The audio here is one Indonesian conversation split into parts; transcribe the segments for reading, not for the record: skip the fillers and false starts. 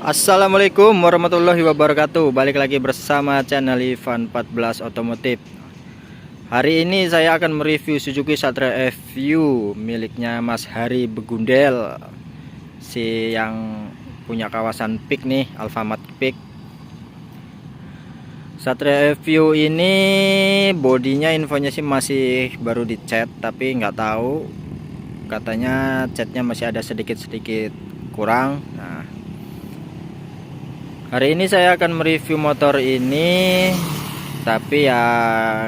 Assalamualaikum warahmatullahi wabarakatuh. Balik lagi bersama channel Ivan 14 Otomotif. Hari ini saya akan mereview Suzuki Satria FU miliknya Mas Hari Begundel, si yang punya kawasan Peak nih, Alfamart Peak. Satria FU ini bodinya infonya sih masih baru dicat, tapi nggak tahu, katanya catnya masih ada sedikit-sedikit kurang. Nah, hari ini saya akan mereview motor ini, tapi ya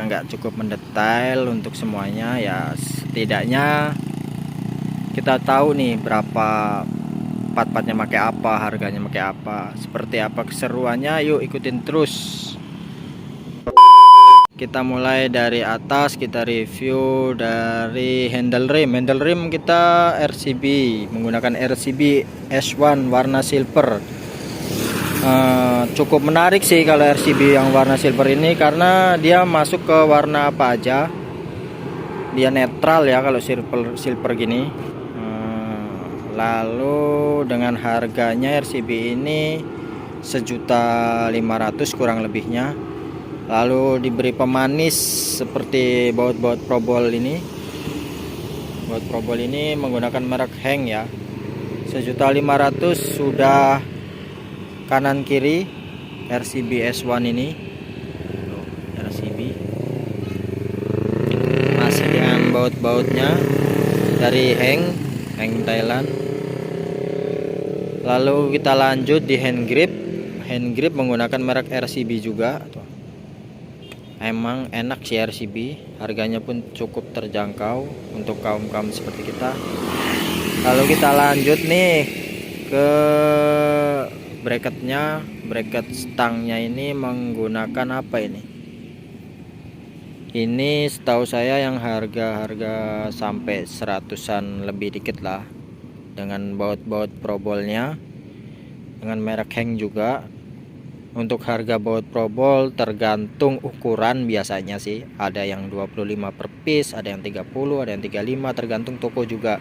nggak cukup mendetail untuk semuanya. Ya setidaknya kita tahu nih berapa part-partnya pakai apa, harganya pakai apa, seperti apa keseruannya. Yuk ikutin terus. Kita mulai dari atas, kita review dari handle rim. Handle rim kita RCB, menggunakan RCB S1 warna silver. Cukup menarik sih kalau RCB yang warna silver ini, karena dia masuk ke warna apa aja, dia netral ya kalau silver gini. Lalu dengan harganya RCB ini 1.500.000 kurang lebihnya. Lalu diberi pemanis seperti baut-baut probol ini. Baut probol ini menggunakan merek Heng ya. 1.500.000 sudah kanan kiri RCB S1 ini. RCB masih dengan baut-bautnya dari Heng Thailand. Lalu kita lanjut di hand grip menggunakan merek RCB juga. Emang enak sih RCB, harganya pun cukup terjangkau untuk kaum-kaum seperti kita. Lalu kita lanjut nih ke bracket stangnya ini menggunakan apa ini? Ini setahu saya yang harga sampai 100-an lebih dikit lah, dengan baut-baut probolnya dengan merek Heng juga. Untuk harga baut probol tergantung ukuran, biasanya sih ada yang 25 per piece, ada yang 30, ada yang 35, tergantung toko juga.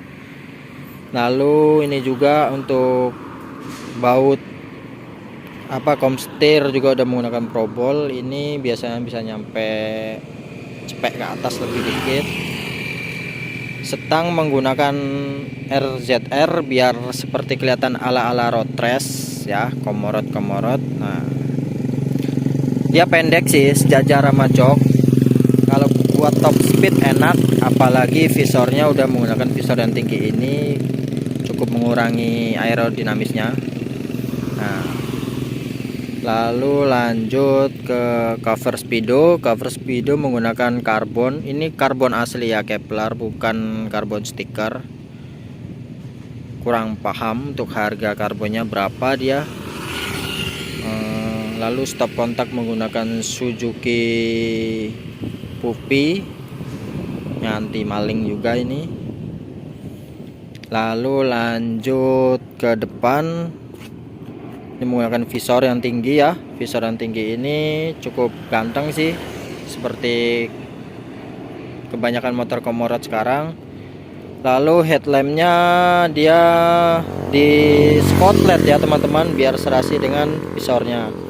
Lalu ini juga untuk baut komstir juga udah menggunakan probol. Ini biasanya bisa nyampe cepek ke atas lebih dikit. Setang menggunakan RZR biar seperti kelihatan ala-ala road race ya, komorot. Nah, dia pendek sih sejajar sama jok. Kalau buat top speed enak, apalagi visornya udah menggunakan visor yang tinggi ini, cukup mengurangi aerodinamisnya. Nah, lalu lanjut ke cover speedo menggunakan karbon. Ini karbon asli ya, Kevlar, bukan karbon stiker. Kurang paham untuk harga karbonnya berapa dia. Lalu stop kontak menggunakan Suzuki Pupi, anti maling juga ini. Lalu lanjut ke depan, ini menggunakan visor yang tinggi ya. Visor yang tinggi ini cukup ganteng sih, seperti kebanyakan motor komorot sekarang. Lalu headlampnya dia di spotlight ya teman-teman, biar serasi dengan visornya.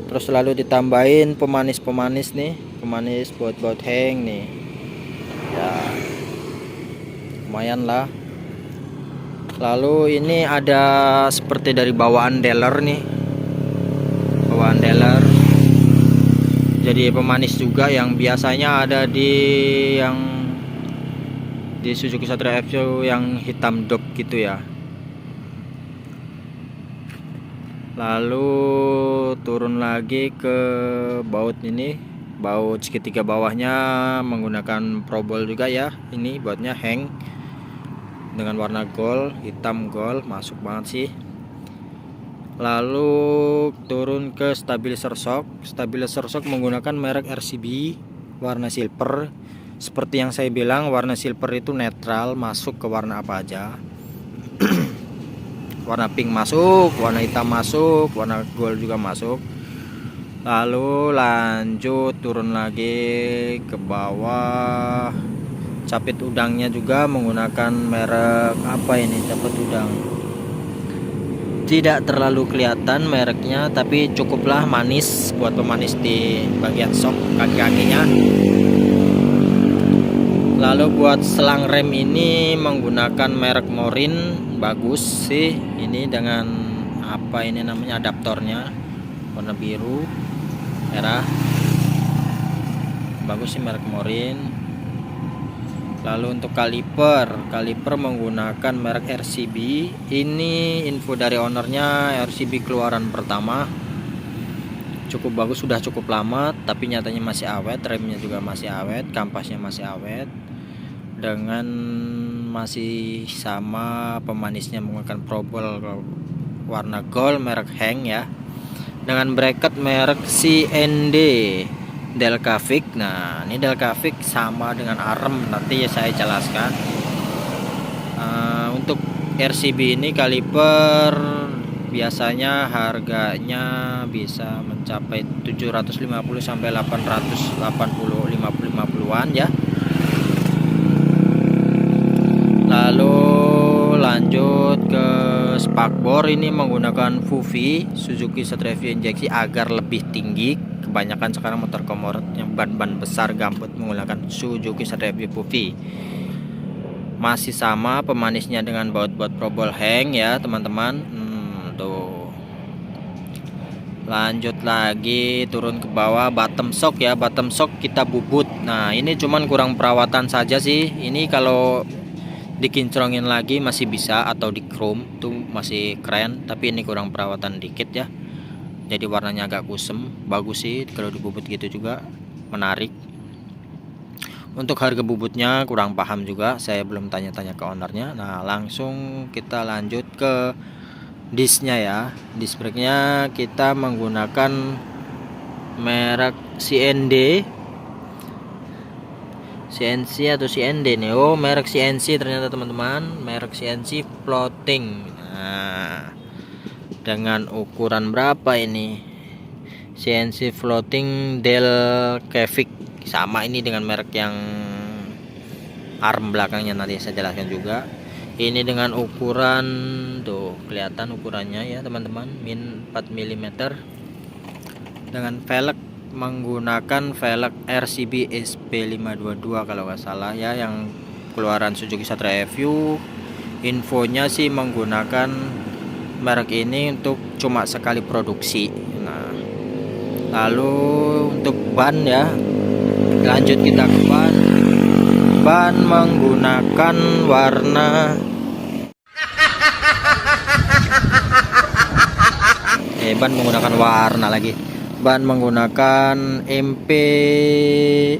Terus lalu ditambahin pemanis nih, pemanis baut Heng nih ya, lumayan lah. Lalu ini ada seperti dari bawaan dealer nih, jadi pemanis juga yang biasanya ada di Suzuki Satria FU yang hitam dop gitu ya. Lalu turun lagi ke baut ini, baut segitiga bawahnya menggunakan probol juga ya. Ini bautnya Heng dengan warna gold, hitam gold, masuk banget sih. Lalu turun ke stabilizer shock menggunakan merek RCB warna silver. Seperti yang saya bilang, warna silver itu netral, masuk ke warna apa aja. Warna pink masuk, warna hitam masuk, warna gold juga masuk. Lalu lanjut turun lagi ke bawah, capit udangnya juga menggunakan merek apa ini, capit udang Tidak terlalu kelihatan mereknya, tapi cukuplah manis buat pemanis di bagian sok kaki-kakinya. Lalu buat selang rem ini menggunakan merek Morin, bagus sih. Ini dengan apa ini namanya, adaptornya warna biru merah, bagus sih merek Morin. Lalu untuk kaliper menggunakan merek RCB. Ini info dari ownernya, RCB keluaran pertama, cukup bagus, sudah cukup lama, tapi nyatanya masih awet. Remnya juga masih awet, kampasnya masih awet, dengan masih sama pemanisnya menggunakan probol warna gold merek Heng ya, dengan bracket merek CND Delcavic. Nah, ini Delcavic sama dengan Arem, nanti ya saya jelaskan. Untuk RCB ini kaliper biasanya harganya bisa mencapai 750 sampai 880 50-an ya. Lalu lanjut ke spakbor, ini menggunakan Fuvi Suzuki Strevio injeksi agar lebih tinggi. Kebanyakan sekarang motor komorot yang ban-ban besar gambut menggunakan Suzuki Strevio Fuvi. Masih sama pemanisnya dengan baut-baut probol Heng ya teman-teman. Tuh. Lanjut lagi turun ke bawah, bottom shock ya, bottom shock kita bubut. Nah, ini cuman kurang perawatan saja sih. Ini kalau dikinclongin lagi masih bisa, atau di chrome tuh masih keren, tapi ini kurang perawatan dikit ya, jadi warnanya agak kusem. Bagus sih kalau dibubut gitu juga, menarik. Untuk harga bubutnya kurang paham juga, saya belum tanya-tanya ke ownernya. Nah, langsung kita lanjut ke disknya ya. Disk brakenya kita menggunakan merek CNC atau CND nih. Oh, merek CNC ternyata teman-teman, merek CNC floating. Nah, dengan ukuran berapa ini? CNC floating Delcavic, sama ini dengan merek yang arm belakangnya, nanti saya jelaskan juga. Ini dengan ukuran, tuh kelihatan ukurannya ya teman-teman, min 4 mm, dengan velg menggunakan velg RCB SP522 kalau nggak salah ya, yang keluaran Suzuki Strevio. Infonya sih menggunakan merek ini untuk cuma sekali produksi. Nah, lalu untuk ban ya, lanjut kita ke ban menggunakan warna ban menggunakan warna lagi. Ban menggunakan MP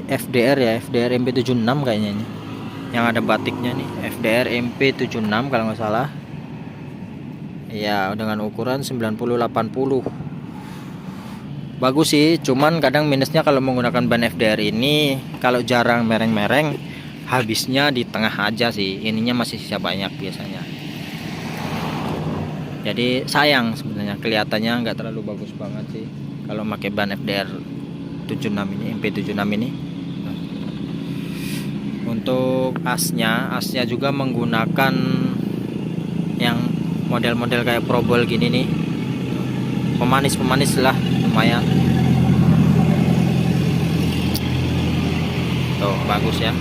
FDR ya, FDR MP76 kayaknya ini, yang ada batiknya nih, FDR MP76 kalau nggak salah ya, dengan ukuran 90-80. Bagus sih, cuman kadang minusnya kalau menggunakan ban FDR ini, kalau jarang mereng-mereng habisnya di tengah aja sih, ininya masih sisa banyak biasanya. Jadi sayang sebenarnya, kelihatannya nggak terlalu bagus banget sih kalau pakai ban FDR 76 ini, MP76 ini. Untuk asnya juga menggunakan yang model-model kayak probol gini nih, pemanis lah, lumayan. Tuh bagus ya.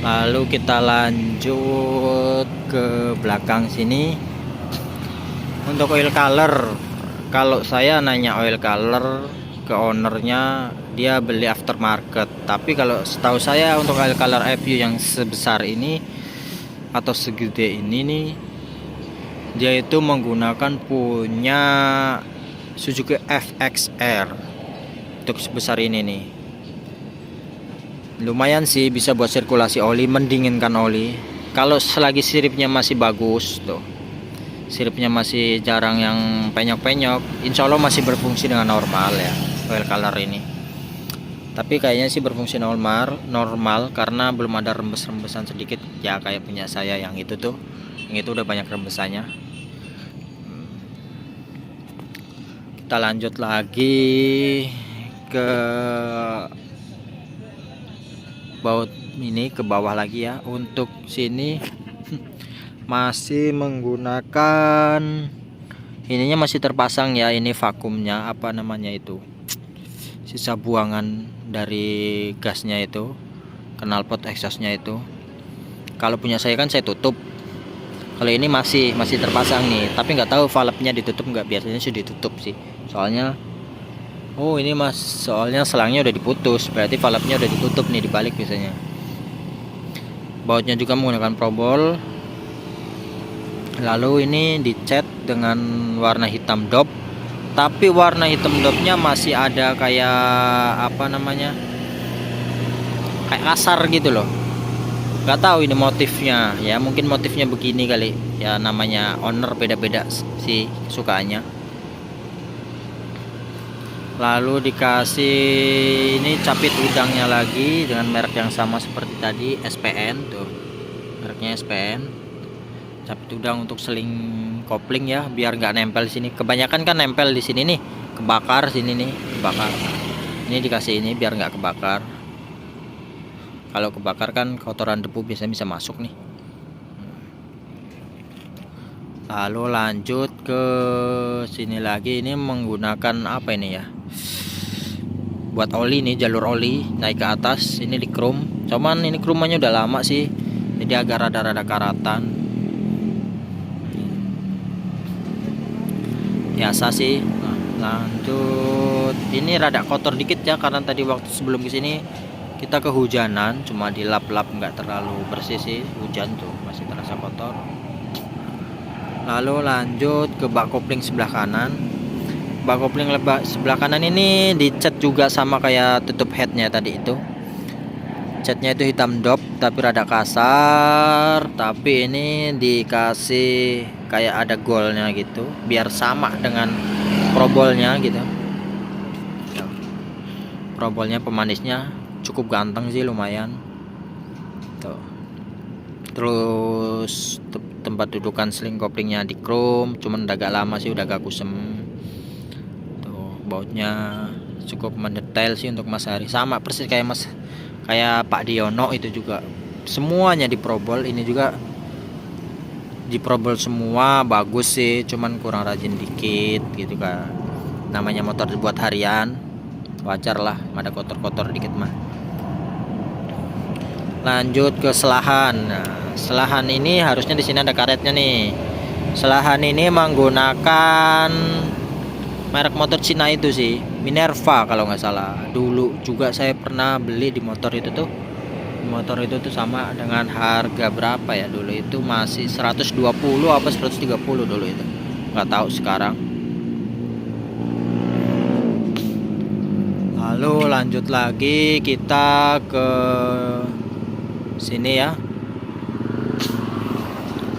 Lalu kita lanjut ke belakang sini. Untuk oil color, kalau saya nanya oil color ke ownernya, dia beli aftermarket. Tapi kalau setahu saya untuk oil color FU yang sebesar ini atau segede ini nih, dia itu menggunakan punya Suzuki FXR untuk sebesar ini nih. Lumayan sih, bisa buat sirkulasi oli, mendinginkan oli. Kalau selagi siripnya masih bagus tuh, siripnya masih jarang yang penyok-penyok, insya Allah masih berfungsi dengan normal ya oil color ini. Tapi kayaknya sih berfungsi normal karena belum ada rembes-rembesan sedikit ya, kayak punya saya yang itu tuh, yang itu udah banyak rembesannya. Kita lanjut lagi ke baut ini, ke bawah lagi ya. Untuk sini masih menggunakan ininya, masih terpasang ya, ini vakumnya, apa namanya itu, sisa buangan dari gasnya itu, knalpot exhaustnya itu. Kalau punya saya kan saya tutup, kalau ini masih terpasang nih, tapi nggak tahu valve-nya ditutup nggak. Biasanya sih ditutup sih, soalnya oh ini mas, soalnya selangnya udah diputus, berarti valve-nya udah ditutup nih dibalik biasanya. Bautnya juga menggunakan probol. Lalu ini dicat dengan warna hitam dop, tapi warna hitam dopnya masih ada kayak apa namanya, kayak kasar gitu loh. Gak tahu ini motifnya ya, mungkin motifnya begini kali ya, namanya owner beda-beda sih sukanya. Lalu dikasih ini capit udangnya lagi dengan merek yang sama seperti tadi, SPN tuh, mereknya SPN. Capit udang untuk seling kopling ya, biar nggak nempel di sini. Kebanyakan kan nempel di sini nih, kebakar sini nih, kebakar. Ini dikasih ini biar nggak kebakar. Kalau kebakar kan kotoran debu biasanya bisa masuk nih. Lalu lanjut ke sini lagi, ini menggunakan apa ini ya, buat oli nih, jalur oli naik ke atas. Ini di chrome, cuman ini chrome-nya udah lama sih, jadi agak rada-rada karatan. Biasa sih. Nah, lanjut, ini rada kotor dikit ya, karena tadi waktu sebelum kesini kita kehujanan, cuma dilap-lap, nggak terlalu bersih sih, hujan tuh masih terasa kotor. Lalu lanjut ke bak kopling sebelah kanan. Bak kopling sebelah kanan ini dicat juga sama kayak tutup headnya tadi itu. Catnya itu hitam dop tapi rada kasar, tapi ini dikasih kayak ada golnya gitu biar sama dengan probolnya gitu. Probolnya pemanisnya cukup ganteng sih, lumayan tuh. Terus tempat dudukan seling koplingnya di chrome, cuman udah agak lama sih, udah agak kusem tuh. Bautnya cukup mendetail sih untuk Mas Hari, sama persis kayak Pak Diono itu juga, semuanya diprobol. Ini juga diprobol semua, bagus sih, cuman kurang rajin dikit gitu kan. Namanya motor dibuat harian, wajar lah ada kotor-kotor dikit mah. Lanjut ke selahan. Nah, selahan ini harusnya di sini ada karetnya nih. Selahan ini menggunakan merek motor Cina itu sih, Minerva kalau nggak salah. Dulu juga saya pernah beli di motor itu tuh. Motor itu tuh sama dengan harga berapa ya dulu itu, masih 120 apa 130 dulu itu. Nggak tahu sekarang. Lalu lanjut lagi kita ke sini ya.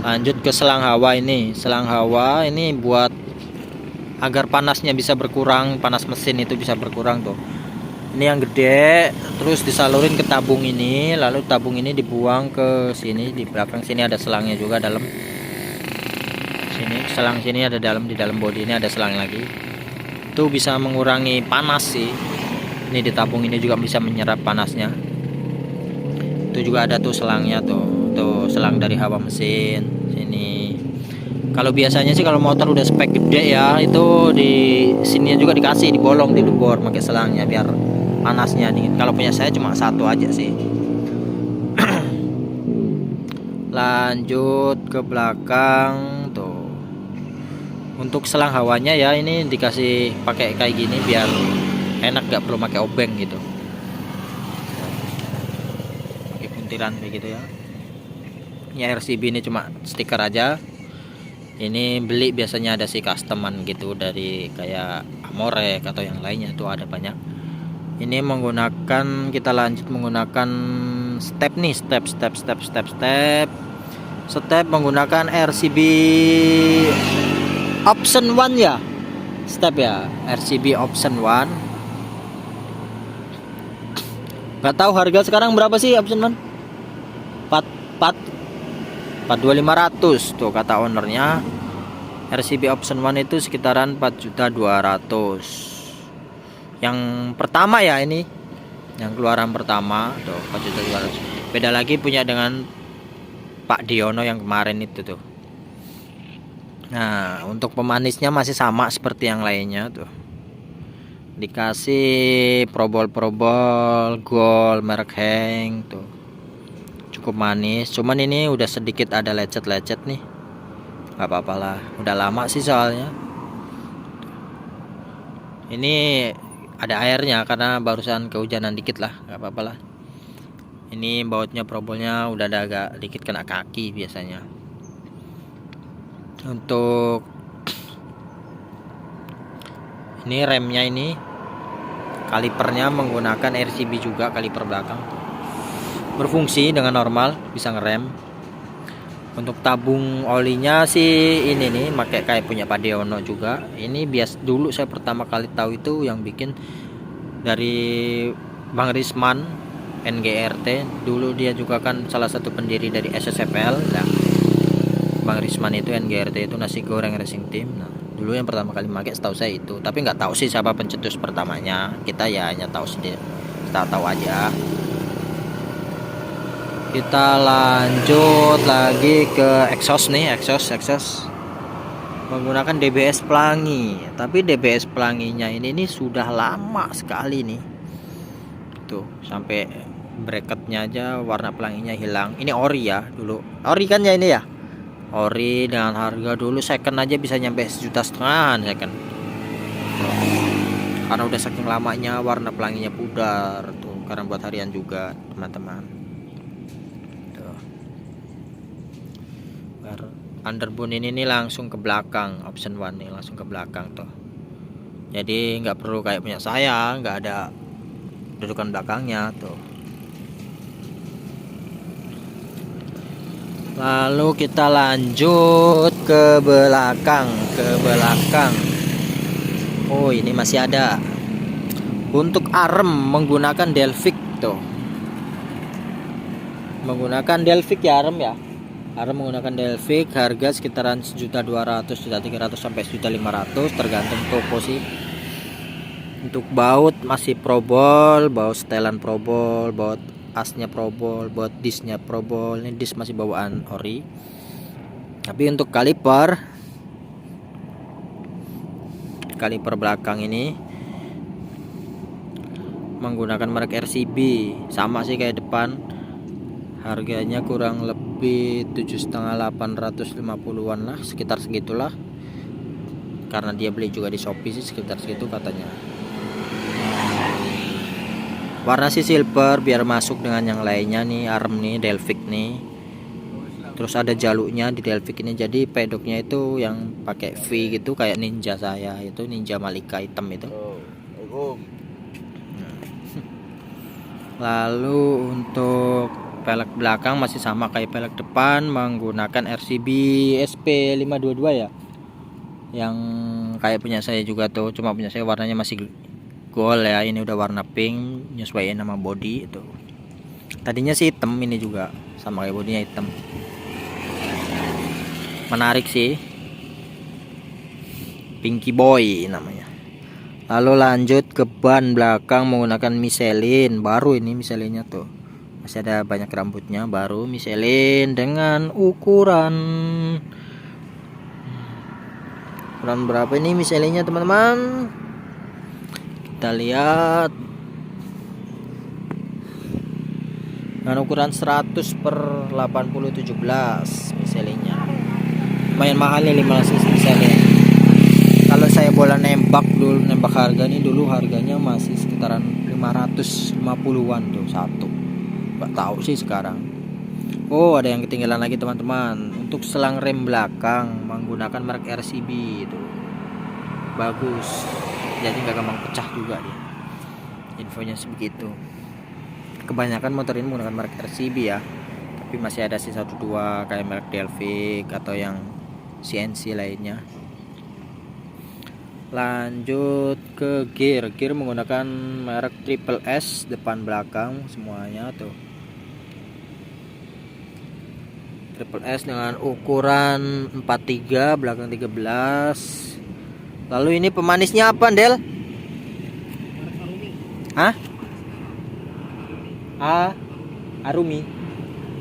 Lanjut ke selang hawa ini. Selang hawa ini buat agar panasnya bisa berkurang, panas mesin itu bisa berkurang tuh. Ini yang gede, terus disalurin ke tabung ini, lalu tabung ini dibuang ke sini. Di belakang sini ada selangnya juga dalam. Sini selang sini ada dalam, di dalam bodi ini ada selang lagi. Itu bisa mengurangi panas sih. Ini di tabung ini juga bisa menyerap panasnya. Itu juga ada tuh selangnya tuh. Tuh selang dari hawa mesin sini. Kalau biasanya sih kalau motor udah spek gede ya, itu di sini juga dikasih, dibolong, dibor pakai selangnya biar panasnya dingin. Kalau punya saya cuma satu aja sih. Lanjut ke belakang tuh. Untuk selang hawanya ya ini dikasih pakai kayak gini biar enak, gak perlu pakai obeng gitu. Pakai puntiran kayak gitu ya. Ini RCB ini cuma stiker aja. Ini beli biasanya ada sih customan gitu dari kayak Amorek atau yang lainnya tuh ada banyak. Ini menggunakan, kita lanjut menggunakan step nih, step menggunakan RCB option 1 ya, step ya, RCB option 1. Gak tahu harga sekarang berapa sih option 1? 42.500 tuh kata ownernya. RCB option 1 itu sekitaran 4.200.000. Yang pertama ya, ini yang keluaran pertama tuh 4.200.000. Beda lagi punya dengan Pak Diono yang kemarin itu tuh. Nah, untuk pemanisnya masih sama seperti yang lainnya tuh. Dikasih probol gold merek Heng tuh. Cukup manis, cuman ini udah sedikit ada lecet-lecet nih. Gak apa-apa lah, udah lama sih soalnya. Ini ada airnya karena barusan kehujanan dikit lah, gak apa-apa lah. Ini bautnya probolnya udah ada agak dikit kena kaki biasanya. Untuk ini remnya, ini kalipernya menggunakan RCB juga, kaliper belakang berfungsi dengan normal, bisa ngerem. Untuk tabung olinya sih ini nih pakai kayak punya Pak Diono juga. Ini dulu saya pertama kali tahu itu yang bikin dari Bang Risman NGRT. Dulu dia juga kan salah satu pendiri dari SSFL ya. Bang Risman itu NGRT itu nasi goreng racing team. Nah, dulu yang pertama kali pakai setahu saya itu, tapi nggak tahu sih siapa pencetus pertamanya. Kita ya hanya tahu sendiri, kita tahu aja. Kita lanjut lagi ke exhaust nih, exhaust menggunakan DBS pelangi. Tapi DBS pelanginya ini sudah lama sekali nih. Tuh, sampai bracketnya aja warna pelanginya hilang. Ini ori ya dulu. Ori kan ya ini ya. Ori dengan harga dulu second aja bisa nyampe 1,5 juta second. Karena udah saking lamanya warna pelanginya pudar tuh, karena buat harian juga teman-teman. Underbone ini langsung ke belakang, option one nih langsung ke belakang tuh. Jadi nggak perlu kayak punya saya, nggak ada dudukan belakangnya tuh. Lalu kita lanjut ke belakang, Oh, ini masih ada. Untuk arm menggunakan Delphic tuh. Menggunakan Delphic ya arm ya. Arm menggunakan Delphic, harga sekitaran 1.200.000, 1.300.000 sampai 1.500.000 tergantung toko sih. Untuk baut masih probol, baut setelan probol, baut asnya probol, baut disnya probol. Ini dis masih bawaan ori. Tapi untuk kaliper belakang ini menggunakan merek RCB, sama sih kayak depan. Harganya kurang lebih 7.500-850-an lah, sekitar segitulah. Karena dia beli juga di Shopee sih sekitar segitu katanya. Warna sih silver biar masuk dengan yang lainnya nih, arm nih Delphic nih. Terus ada jaluknya di Delphic ini, jadi pedoknya itu yang pakai V gitu kayak Ninja saya itu, Ninja Malika hitam itu. Lalu untuk pelek belakang masih sama kayak pelek depan, menggunakan RCB SP522 ya, yang kayak punya saya juga tuh, cuma punya saya warnanya masih gold ya. Ini udah warna pink, nyesuaiin sama body itu. Tadinya sih hitam, ini juga sama kayak bodinya hitam. Menarik sih, Pinky Boy namanya. Lalu lanjut ke ban belakang menggunakan Michelin, baru ini Michelinnya tuh. Masih ada banyak rambutnya, baru Michelin dengan ukuran berapa ini Michelinnya teman-teman? Kita lihat dengan ukuran 100/80/17 Michelinnya. Lumayan mahal nih 15 Michelin. Kalau saya bola nembak harga nih, dulu harganya masih sekitaran 550-an tuh satu. Nggak tahu sih sekarang. Oh, ada yang ketinggalan lagi teman-teman. Untuk selang rem belakang menggunakan merek RCB itu bagus, jadi nggak gampang pecah juga dia. Infonya sebegitu. Kebanyakan motor ini menggunakan merek RCB ya, tapi masih ada sih 1-2 kayak merek Delphic atau yang CNC lainnya. Lanjut ke gear menggunakan merek Triple S, depan belakang semuanya tuh. Triple S dengan ukuran 43, belakang 13. Lalu ini pemanisnya apa, Del? Hah? Arumi.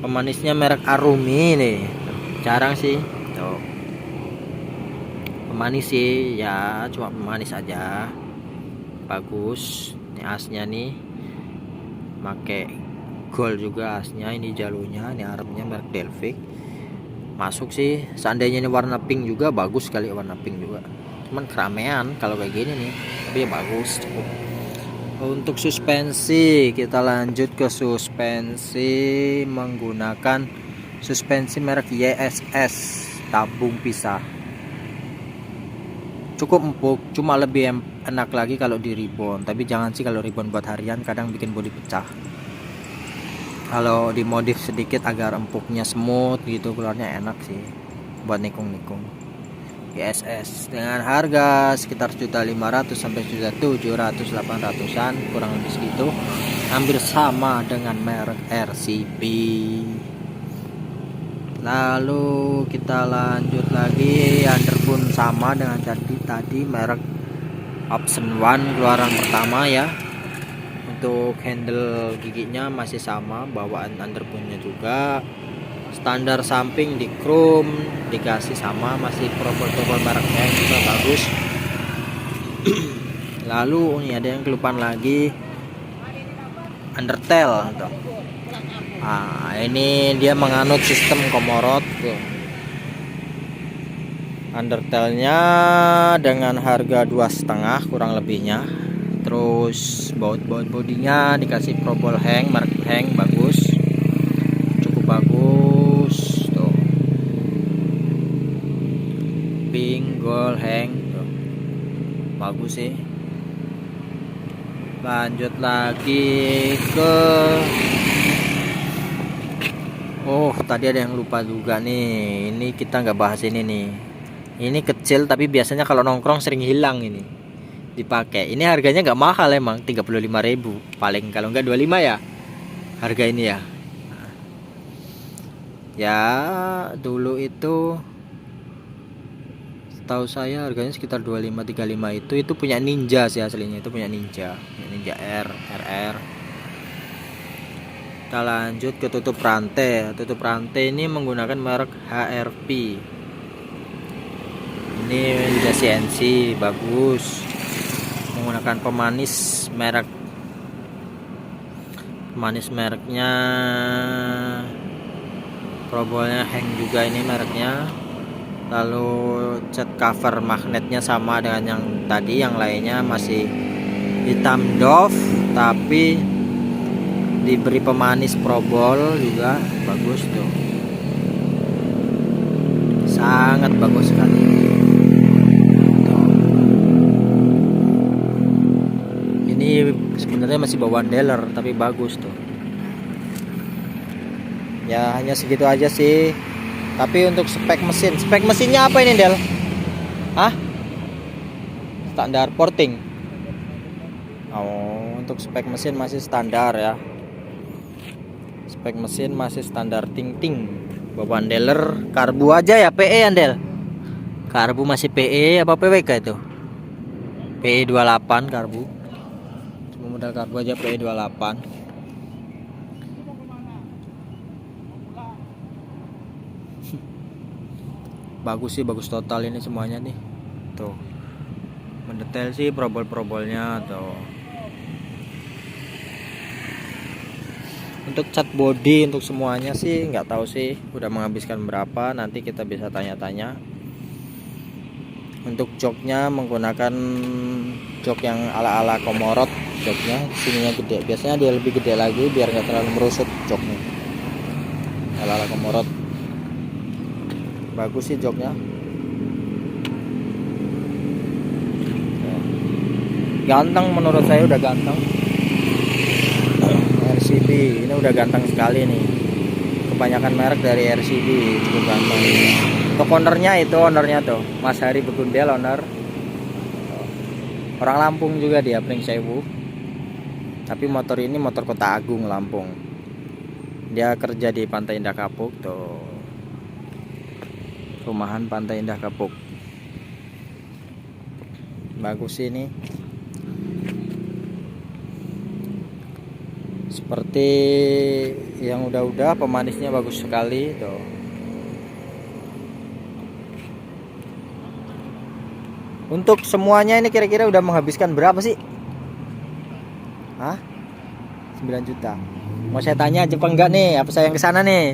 Pemanisnya merek Arumi nih, jarang sih tuh. Pemanis sih ya, cuma pemanis aja, bagus. Ini asnya nih make gold juga asnya. Ini jalurnya, ini armnya merek Delphic, masuk sih. Seandainya ini warna pink juga bagus sekali, warna pink juga, cuman keramaian kalau kayak gini nih, tapi ya bagus cukup. Untuk suspensi kita lanjut ke suspensi, menggunakan suspensi merek YSS tabung pisah, cukup empuk, cuma lebih enak lagi kalau di ribbon. Tapi jangan sih kalau ribbon buat harian, kadang bikin bodi pecah. Kalau dimodif sedikit agar empuknya smooth gitu, keluarnya enak sih buat nikung-nikung. YSS dengan harga sekitar 1.500.000 sampai 1.700, 800-an, kurang lebih segitu, hampir sama dengan merek RCB. Lalu kita lanjut lagi, underbone sama dengan tadi merek Option One keluaran pertama ya. Untuk handle giginya masih sama, bawaan underbone-nya juga standar, samping di chrome dikasih sama, masih probol-probol merek yang juga bagus. Lalu ini ada yang kelupaan lagi, undertail tuh. Nah, ini dia menganut sistem komorot tuh. Undertailnya dengan harga 2,5 kurang lebihnya. Terus baut bodinya dikasih probol hang, merek hang bagus, cukup bagus tuh, pink gold hang tuh, bagus sih. Lanjut lagi ke, tadi ada yang lupa juga nih, ini kita nggak bahas ini nih. Ini kecil tapi biasanya kalau nongkrong sering hilang ini dipakai. Ini harganya nggak mahal emang, 35.000 paling, kalau nggak 25 ya harga ini ya. Ya dulu itu tahu saya harganya sekitar 25-35 itu punya Ninja sih aslinya, itu punya Ninja RR. Kita lanjut ke tutup rantai. Tutup rantai ini menggunakan merek HRP. Ini udah CNC, bagus. Menggunakan pemanis mereknya probolnya hang juga ini mereknya. Lalu cat cover magnetnya sama dengan yang tadi, yang lainnya masih hitam doff tapi diberi pemanis probol juga, bagus tuh, sangat bagus sekali. Ini sebenarnya masih bawaan dealer tapi bagus tuh. Ya hanya segitu aja sih. Tapi untuk spek mesinnya apa ini Del? Hah? Standar porting. Oh, untuk spek mesin masih standar ya. Spek mesin masih standar ting-ting. Bawaan dealer karbu aja ya, PE Andel. Karbu masih PE apa PWK itu? PE 28 karbu. Cuma modal karbu aja PE 28. Bagus sih, bagus total ini semuanya nih. Tuh. Mendetail sih probol-probolnya tuh. Untuk cat body untuk semuanya sih nggak tahu sih udah menghabiskan berapa, nanti kita bisa tanya-tanya. Untuk joknya menggunakan jok yang ala-ala komorot, joknya sininya gede, biasanya dia lebih gede lagi biar nggak terlalu merusut joknya, ala-ala komorot. Bagus sih joknya, ganteng menurut saya, udah ganteng. RCB ini udah ganteng sekali nih, kebanyakan merek dari RCB cukup ganteng. Untuk ownernya tuh Mas Hari Begundel, owner orang Lampung juga dia, Pring Sewu, tapi motor ini motor Kota Agung Lampung. Dia kerja di Pantai Indah Kapuk tuh, rumahan Pantai Indah Kapuk. Bagus sih ini. seperti yang udah pemanisnya bagus sekali tuh. Untuk semuanya ini kira-kira udah menghabiskan berapa sih? Hah? 9 juta. Mau saya tanya aja apa enggak nih? Apa saya yang kesana nih?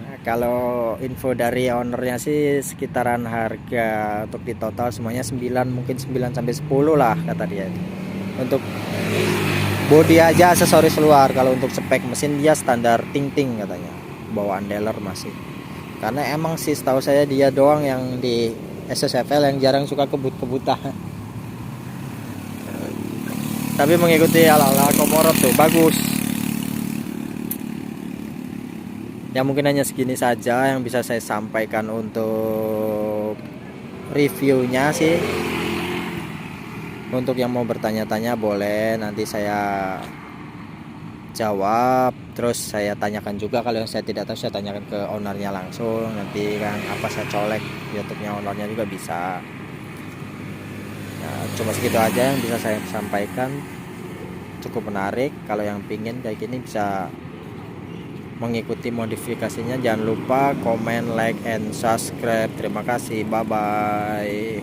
Nah, kalau info dari ownernya sih sekitaran harga untuk di total semuanya 9, mungkin 9 sampai 10 lah kata dia. Untuk bodi aja aksesoris luar. Kalau untuk spek mesin dia standar ting-ting katanya. Bawaan dealer masih. Karena emang sih setahu saya dia doang yang di SSFL yang jarang suka kebut-kebutan. Tapi mengikuti ala-ala Komorot tuh bagus. Ya mungkin hanya segini saja yang bisa saya sampaikan untuk reviewnya sih. Untuk yang mau bertanya-tanya boleh nanti saya jawab, terus saya tanyakan juga. Kalau yang saya tidak tahu saya tanyakan ke ownernya langsung, nanti kan apa saya colek YouTube-nya ownernya juga bisa. Nah, cuma segitu aja yang bisa saya sampaikan, cukup menarik. Kalau yang pingin kayak gini bisa mengikuti modifikasinya, jangan lupa komen, like, and subscribe. Terima kasih, bye bye.